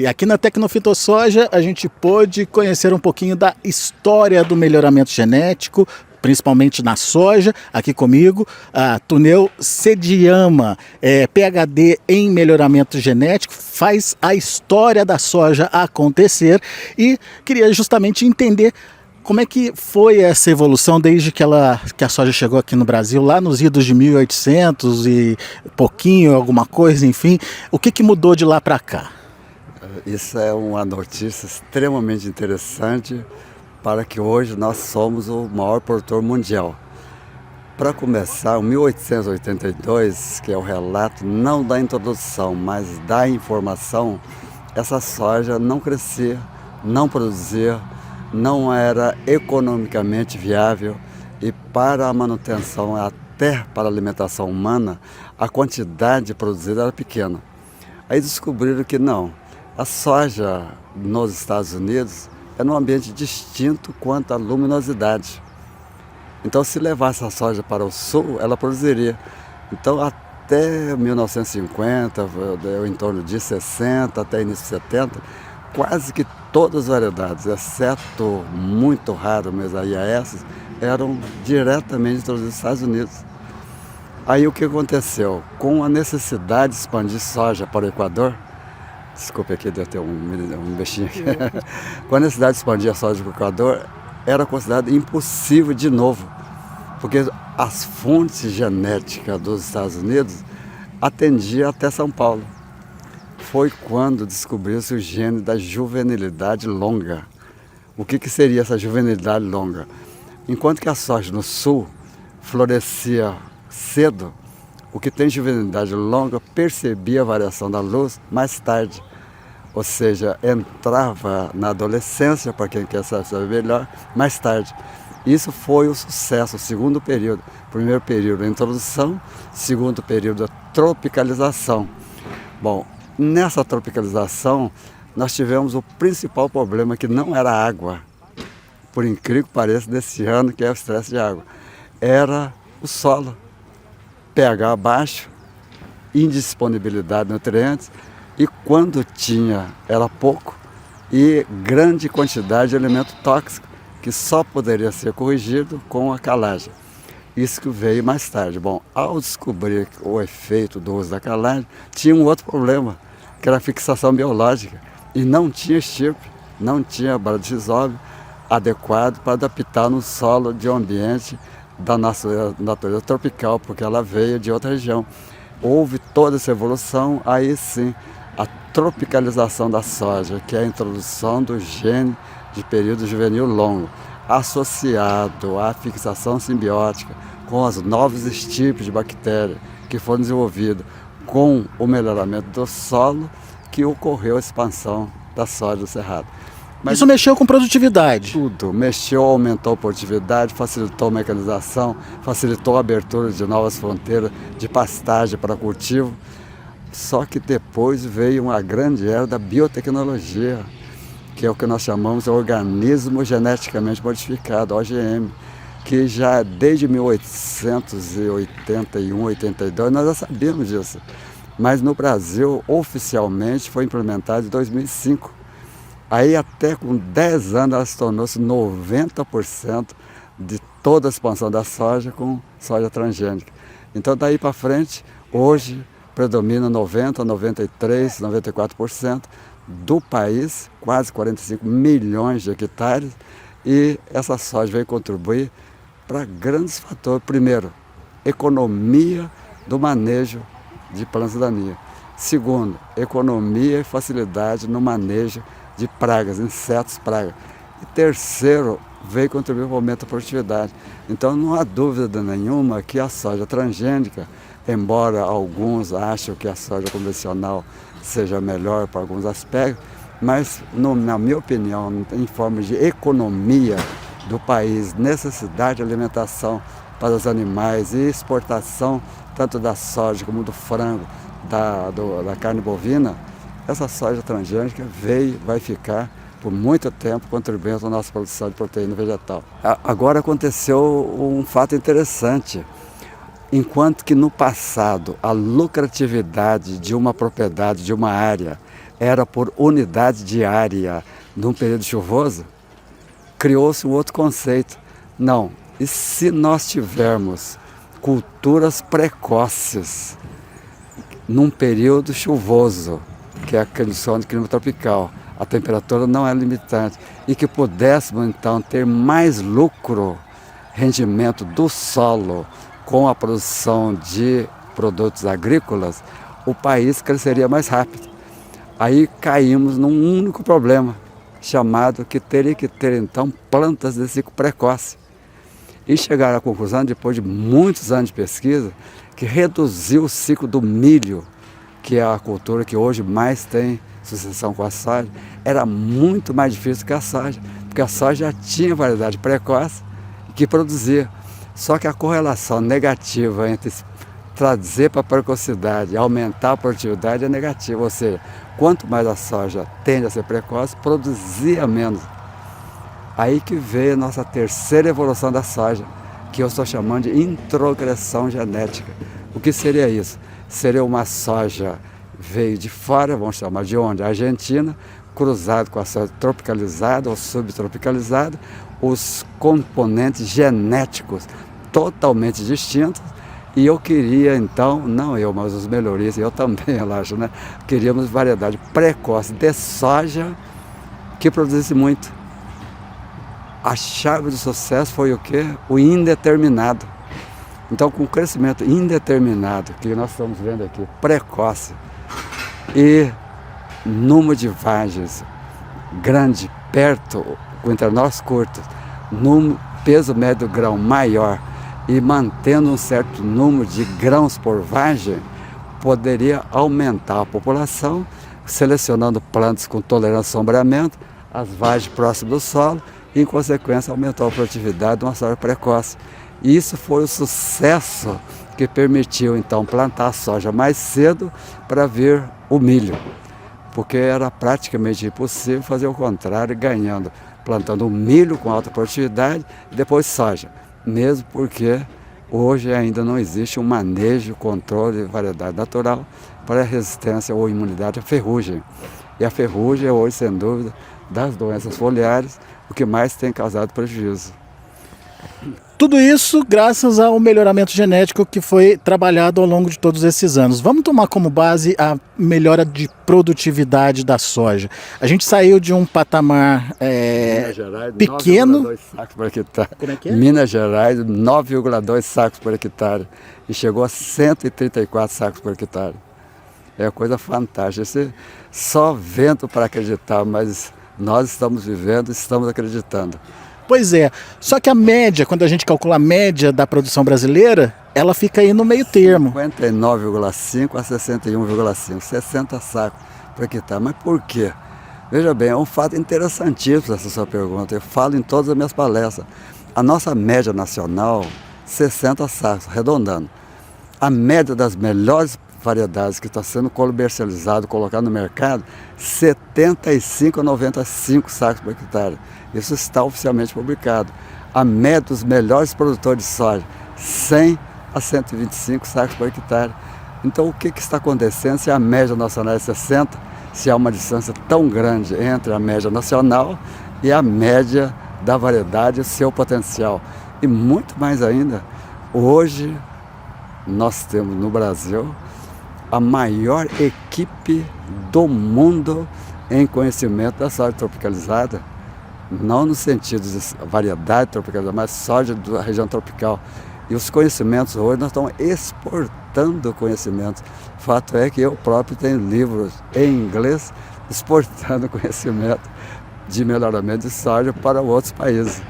E aqui na Tecnofitosoja a gente pôde conhecer um pouquinho da história do melhoramento genético, principalmente na soja. Aqui comigo, a Tuneu Sediama, PhD em melhoramento genético, faz a história da soja acontecer e queria justamente entender como é que foi essa evolução desde que a soja chegou aqui no Brasil, lá nos idos de 1800 e pouquinho, alguma coisa, enfim. O que mudou de lá para cá? Isso é uma notícia extremamente interessante para que hoje nós somos o maior produtor mundial. Para começar, em 1882, que é o relato não da introdução, mas da informação, essa soja não crescia, não produzia, não era economicamente viável e para a manutenção, até para a alimentação humana, a quantidade produzida era pequena. Aí descobriram que não, a soja nos Estados Unidos é num ambiente distinto quanto à luminosidade. Então, se levasse a soja para o sul, ela produziria. Então, até 1950, em torno de 60, até início de 70, quase que todas as variedades, exceto muito raro mesmo a IAS, eram diretamente introduzidas nos Estados Unidos. Aí o que aconteceu? Com a necessidade de expandir soja para o Equador, desculpe aqui, deu ter um bichinho aqui. Com a necessidade de expandir a soja para o Equador, era considerado impossível de novo, porque as fontes genéticas dos Estados Unidos atendiam até São Paulo. Foi quando descobriu-se o gene da juvenilidade longa. O que seria essa juvenilidade longa? Enquanto que a soja no sul florescia cedo, o que tem juvenilidade longa percebia a variação da luz mais tarde. Ou seja, entrava na adolescência, para quem quer saber melhor, mais tarde. Isso foi o sucesso, o segundo período. Primeiro período, a introdução. Segundo período, a tropicalização. Bom, nessa tropicalização, nós tivemos o principal problema, que não era a água, por incrível que pareça, desse ano, que é o estresse de água. Era o solo, pH baixo, indisponibilidade de nutrientes, e quando tinha, era pouco, e grande quantidade de elemento tóxico, que só poderia ser corrigido com a calagem. Isso que veio mais tarde. Bom, ao descobrir o efeito do uso da calagem, tinha um outro problema, que era a fixação biológica, e não tinha estirpe, não tinha bradisóbio adequado para adaptar no solo de um ambiente da natureza tropical, porque ela veio de outra região. Houve toda essa evolução, aí sim, a tropicalização da soja, que é a introdução do gene de período juvenil longo, associado à fixação simbiótica com os novos estirpes de bactérias que foram desenvolvidos com o melhoramento do solo, que ocorreu a expansão da soja do cerrado. Mas isso mexeu com produtividade? Tudo. Mexeu, aumentou a produtividade, facilitou a mecanização, facilitou a abertura de novas fronteiras de pastagem para cultivo. Só que depois veio uma grande era da biotecnologia, que é o que nós chamamos de organismo geneticamente modificado, OGM, que já desde 1881, 82, nós já sabíamos disso. Mas no Brasil, oficialmente, foi implementado em 2005. Aí até com 10 anos ela se tornou-se 90% de toda a expansão da soja com soja transgênica. Então daí para frente, hoje predomina 90%, 93%, 94% do país, quase 45 milhões de hectares, e essa soja veio contribuir para grandes fatores. Primeiro, economia do manejo de plantas daninhas. Segundo, economia e facilidade no manejo de pragas, insetos, pragas. E terceiro, veio contribuir para o aumento da produtividade. Então não há dúvida nenhuma que a soja transgênica, embora alguns achem que a soja convencional seja melhor para alguns aspectos, mas na minha opinião, em forma de economia do país, necessidade de alimentação para os animais e exportação tanto da soja como do frango, da carne bovina, essa soja transgênica vai ficar por muito tempo contribuindo para a nossa produção de proteína vegetal. Agora aconteceu um fato interessante. Enquanto que no passado a lucratividade de uma propriedade, de uma área, era por unidade diária num período chuvoso, criou-se um outro conceito. Não, e se nós tivermos culturas precoces num período chuvoso, que é a condição de clima tropical, a temperatura não é limitante, e que pudéssemos então ter mais lucro, rendimento do solo com a produção de produtos agrícolas, o país cresceria mais rápido. Aí caímos num único problema, chamado que teria que ter então plantas de ciclo precoce. E chegaram à conclusão, depois de muitos anos de pesquisa, que reduzir o ciclo do milho, que é a cultura que hoje mais tem sucessão com a soja, era muito mais difícil que a soja, porque a soja já tinha variedade precoce que produzia. Só que a correlação negativa entre trazer para a precocidade e aumentar a produtividade é negativa, ou seja, quanto mais a soja tende a ser precoce, produzia menos. Aí que veio a nossa terceira evolução da soja, que eu estou chamando de introgressão genética. O que seria isso? Seria uma soja veio de fora, vamos chamar de onde? Argentina, cruzado com a soja tropicalizada ou subtropicalizada, os componentes genéticos totalmente distintos. E eu queria então, não eu, mas os melhoristas, eu também, eu acho, né? Queríamos variedade precoce de soja que produzisse muito. A chave do sucesso foi o quê? O indeterminado. Então, com o crescimento indeterminado, que nós estamos vendo aqui, precoce, e número de vagens grande, perto, com internós curtos, peso médio do grão maior, e mantendo um certo número de grãos por vagem, poderia aumentar a população, selecionando plantas com tolerância ao sombreamento, as vagens próximas do solo, e, em consequência, aumentou a produtividade de uma soja precoce. E isso foi o sucesso que permitiu, então, plantar a soja mais cedo para vir o milho, porque era praticamente impossível fazer o contrário, ganhando, plantando o milho com alta produtividade e depois soja, mesmo porque hoje ainda não existe um manejo, controle de variedade natural para a resistência ou imunidade à ferrugem. E a ferrugem é hoje, sem dúvida, das doenças foliares, o que mais tem causado prejuízo. Tudo isso graças ao melhoramento genético que foi trabalhado ao longo de todos esses anos. Vamos tomar como base a melhora de produtividade da soja. A gente saiu de um patamar Minas Gerais, pequeno. 9,2 sacos por hectare. Como é que é? Minas Gerais, 9,2 sacos por hectare. E chegou a 134 sacos por hectare. É uma coisa fantástica. Só vento para acreditar, mas nós estamos vivendo, estamos acreditando. Pois é, só que a média, quando a gente calcula a média da produção brasileira, ela fica aí no meio termo. 59,5 a 61,5, 60 sacos por hectare. Mas por quê? Veja bem, é um fato interessantíssimo essa sua pergunta. Eu falo em todas as minhas palestras. A nossa média nacional, 60 sacos, arredondando. A média das melhores variedades que está sendo comercializado, colocado no mercado, 75 a 95 sacos por hectare. Isso está oficialmente publicado. A média dos melhores produtores de soja, 100 a 125 sacos por hectare. Então, o que está acontecendo se a média nacional é 60, se há uma distância tão grande entre a média nacional e a média da variedade e o seu potencial? E muito mais ainda, hoje nós temos no Brasil a maior equipe do mundo em conhecimento da soja tropicalizada, não no sentido de variedade tropicalizada, mas soja da região tropical. E os conhecimentos hoje, nós estamos exportando conhecimentos. O fato é que eu próprio tenho livros em inglês exportando conhecimento de melhoramento de soja para outros países.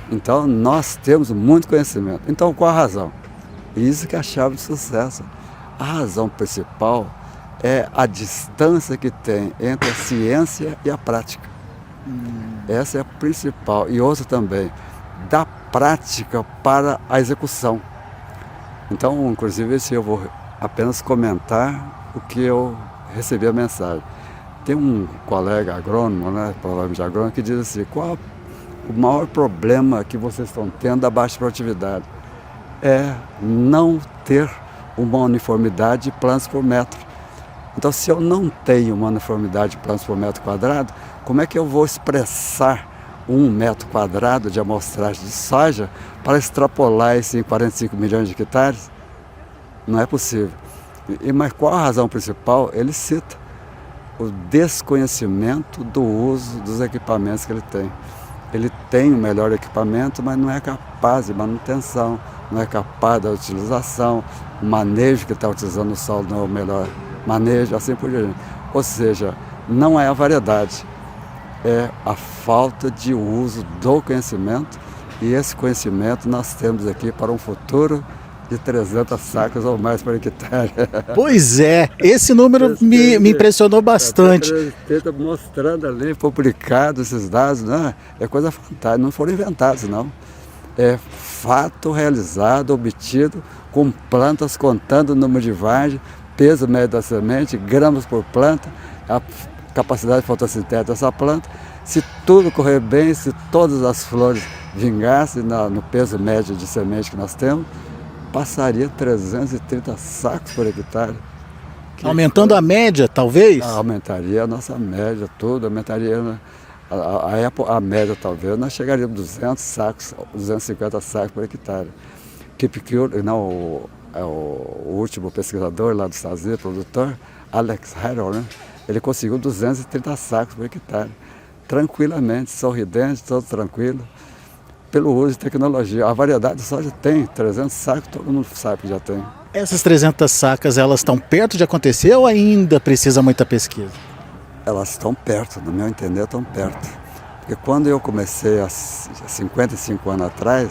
Então, nós temos muito conhecimento. Então, qual a razão? Isso que é a chave de sucesso. A razão principal é a distância que tem entre a ciência e a prática. Essa é a principal. E outra também, da prática para a execução. Então, inclusive, esse eu vou apenas comentar o que eu recebi a mensagem. Tem um colega agrônomo, né, provavelmente agrônomo, que diz assim: qual o maior problema que vocês estão tendo da baixa produtividade? É não ter uma uniformidade de plantas por metro. Então, se eu não tenho uma uniformidade de plantas por metro quadrado, como é que eu vou expressar 1 metro quadrado de amostragem de soja para extrapolar isso em 45 milhões de hectares? Não é possível. Mas qual a razão principal? Ele cita o desconhecimento do uso dos equipamentos que ele tem. Ele tem o melhor equipamento, mas não é capaz de manutenção, não é capaz da utilização, o manejo que está utilizando o solo não é o melhor manejo, assim por diante. Ou seja, não é a variedade, é a falta de uso do conhecimento, e esse conhecimento nós temos aqui para um futuro de 300 sacas ou mais por hectare. Pois é, esse número me impressionou bastante. Está mostrando ali, publicado esses dados, né? É coisa fantástica, não foram inventados não. É fato realizado, obtido, com plantas contando o número de vargem, peso médio da semente, gramas por planta, a capacidade fotossintética dessa planta. Se tudo correr bem, se todas as flores vingassem no peso médio de semente que nós temos, passaria 330 sacos por hectare. Aumentando a média, talvez? Aumentaria a nossa média, tudo, aumentaria a média talvez, nós chegaríamos a 200 sacos, 250 sacos por hectare. Kip Keeler, o último pesquisador lá dos Estados Unidos, produtor, Alex Harrell, né? Ele conseguiu 230 sacos por hectare, tranquilamente, sorridente, todo tranquilo, pelo uso de tecnologia. A variedade de soja tem 300 sacos, todo mundo sabe que já tem. Essas 300 sacas, elas estão perto de acontecer ou ainda precisa muita pesquisa? Elas estão perto, no meu entender, estão perto. Porque quando eu comecei há 55 anos atrás,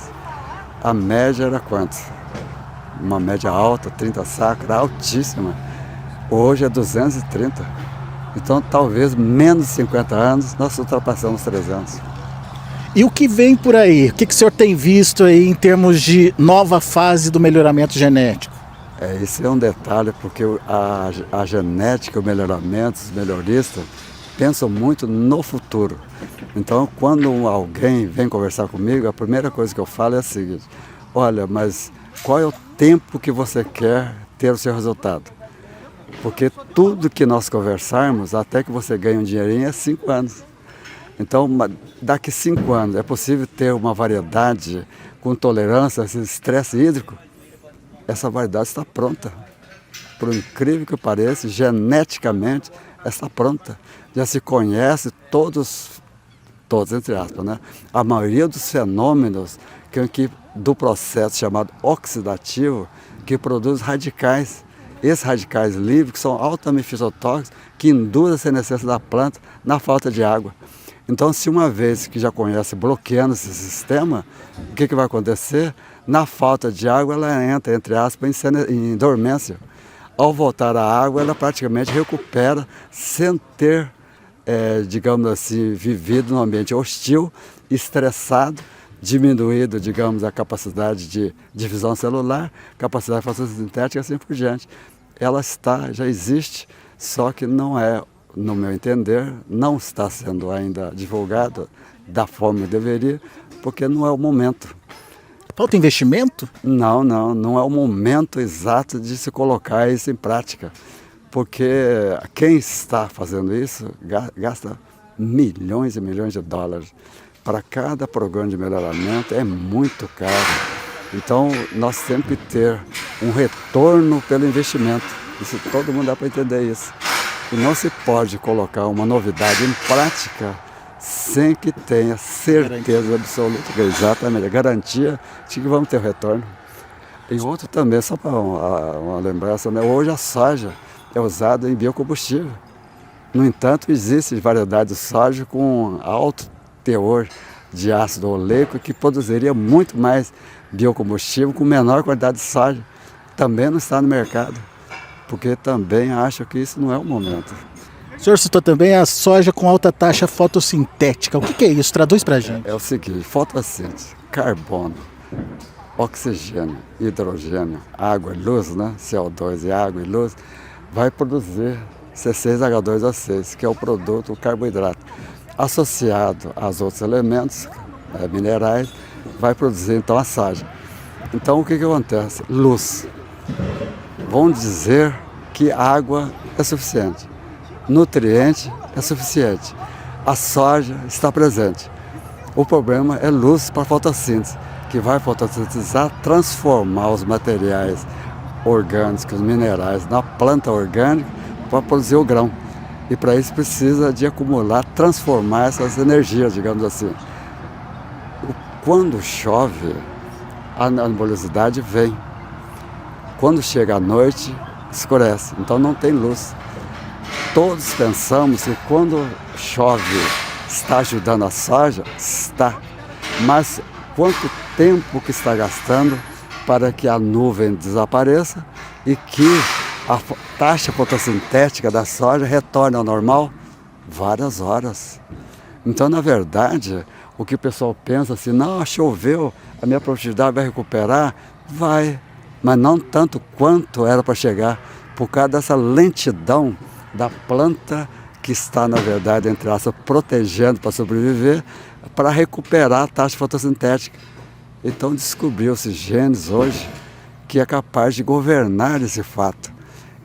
a média era quanto? Uma média alta, 30 sacos, era altíssima. Hoje é 230. Então, talvez menos de 50 anos, nós ultrapassamos 300. E o que vem por aí? O que o senhor tem visto aí em termos de nova fase do melhoramento genético? Esse é um detalhe, porque a genética, o melhoramento, os melhoristas pensam muito no futuro. Então, quando alguém vem conversar comigo, a primeira coisa que eu falo é a seguinte: olha, mas qual é o tempo que você quer ter o seu resultado? Porque tudo que nós conversarmos, até que você ganhe um dinheirinho, é 5 anos. Então, daqui 5 anos, é possível ter uma variedade com tolerância a esse estresse hídrico? Essa variedade está pronta. Por incrível que pareça, geneticamente, está pronta. Já se conhece todos entre aspas, né? A maioria dos fenômenos do processo chamado oxidativo, que produz radicais. Esses radicais livres, que são altamente fitotóxicos, que induzem a senescência da planta na falta de água. Então, se uma vez que já conhece bloqueando esse sistema, o que vai acontecer? Na falta de água, ela entra, entre aspas, em dormência. Ao voltar à água, ela praticamente recupera sem ter, digamos assim, vivido num ambiente hostil, estressado, diminuído, digamos, a capacidade de divisão celular, capacidade fotossintética e assim por diante. Ela já existe, só que não é, no meu entender, não está sendo ainda divulgado da forma que deveria, porque não é o momento. Falta investimento? Não é o momento exato de se colocar isso em prática, porque quem está fazendo isso gasta milhões e milhões de dólares. Para cada programa de melhoramento é muito caro. Então, nós temos que ter um retorno pelo investimento. Isso todo mundo dá para entender isso. E não se pode colocar uma novidade em prática sem que tenha certeza absoluta, exatamente, a garantia de que vamos ter retorno. E outro também, só para uma lembrança, né? Hoje a soja é usada em biocombustível. No entanto, existe variedade de soja com alto teor de ácido oleico que produziria muito mais biocombustível com menor quantidade de soja. Também não está no mercado, porque também acho que isso não é o momento. O senhor citou também a soja com alta taxa fotossintética. O que é isso? Traduz para a gente. É o seguinte: fotossíntese, carbono, oxigênio, hidrogênio, água e luz, né? CO2 e água e luz, vai produzir C6H12O6, que é o produto, o carboidrato. Associado aos outros elementos minerais, vai produzir então a soja. Então o que acontece? Luz. Vamos dizer que água é suficiente, nutriente é suficiente, a soja está presente. O problema é luz para fotossíntese, que vai fotossintetizar, transformar os materiais orgânicos, os minerais na planta orgânica para produzir o grão. E para isso precisa de acumular, transformar essas energias, digamos assim. Quando chove, a nebulosidade vem. Quando chega a noite, escurece, então não tem luz. Todos pensamos que quando chove está ajudando a soja? Está. Mas quanto tempo que está gastando para que a nuvem desapareça e que a taxa fotossintética da soja retorne ao normal? Várias horas. Então, na verdade, o que o pessoal pensa assim, não, choveu, a minha produtividade vai recuperar? Vai, mas não tanto quanto era para chegar, por causa dessa lentidão da planta que está, na verdade, entre aspas, protegendo para sobreviver, para recuperar a taxa fotossintética. Então descobriu-se genes hoje que é capaz de governar esse fato.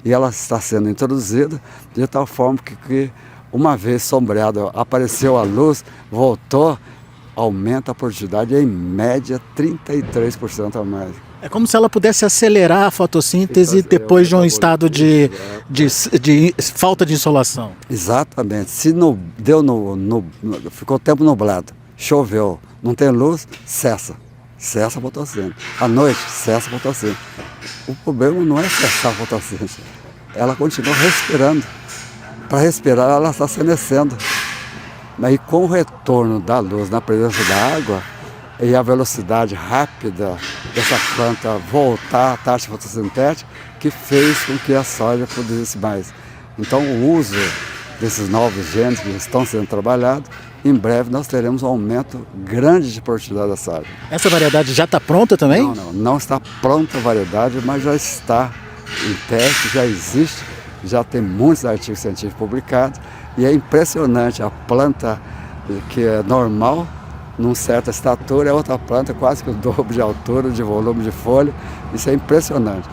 E ela está sendo introduzida de tal forma que uma vez sombreado, apareceu a luz, voltou, aumenta a produtividade em média 33% a mais. É como se ela pudesse acelerar a fotossíntese depois de um estado de falta de insolação. Exatamente. Se ficou tempo nublado, choveu, não tem luz, cessa a fotossíntese. À noite, cessa a fotossíntese. O problema não é cessar a fotossíntese, ela continua respirando. Para respirar, ela está fenecendo. E com o retorno da luz na presença da água e a velocidade rápida dessa planta voltar à taxa fotossintética, que fez com que a soja produzisse mais. Então, o uso desses novos genes que estão sendo trabalhados, em breve nós teremos um aumento grande de produtividade da soja. Essa variedade já está pronta também? Não está pronta a variedade, mas já está em teste, já existe, já tem muitos artigos científicos publicados, e é impressionante, a planta que é normal, numa certa estatura, é outra planta quase que o dobro de altura, de volume de folha, isso é impressionante.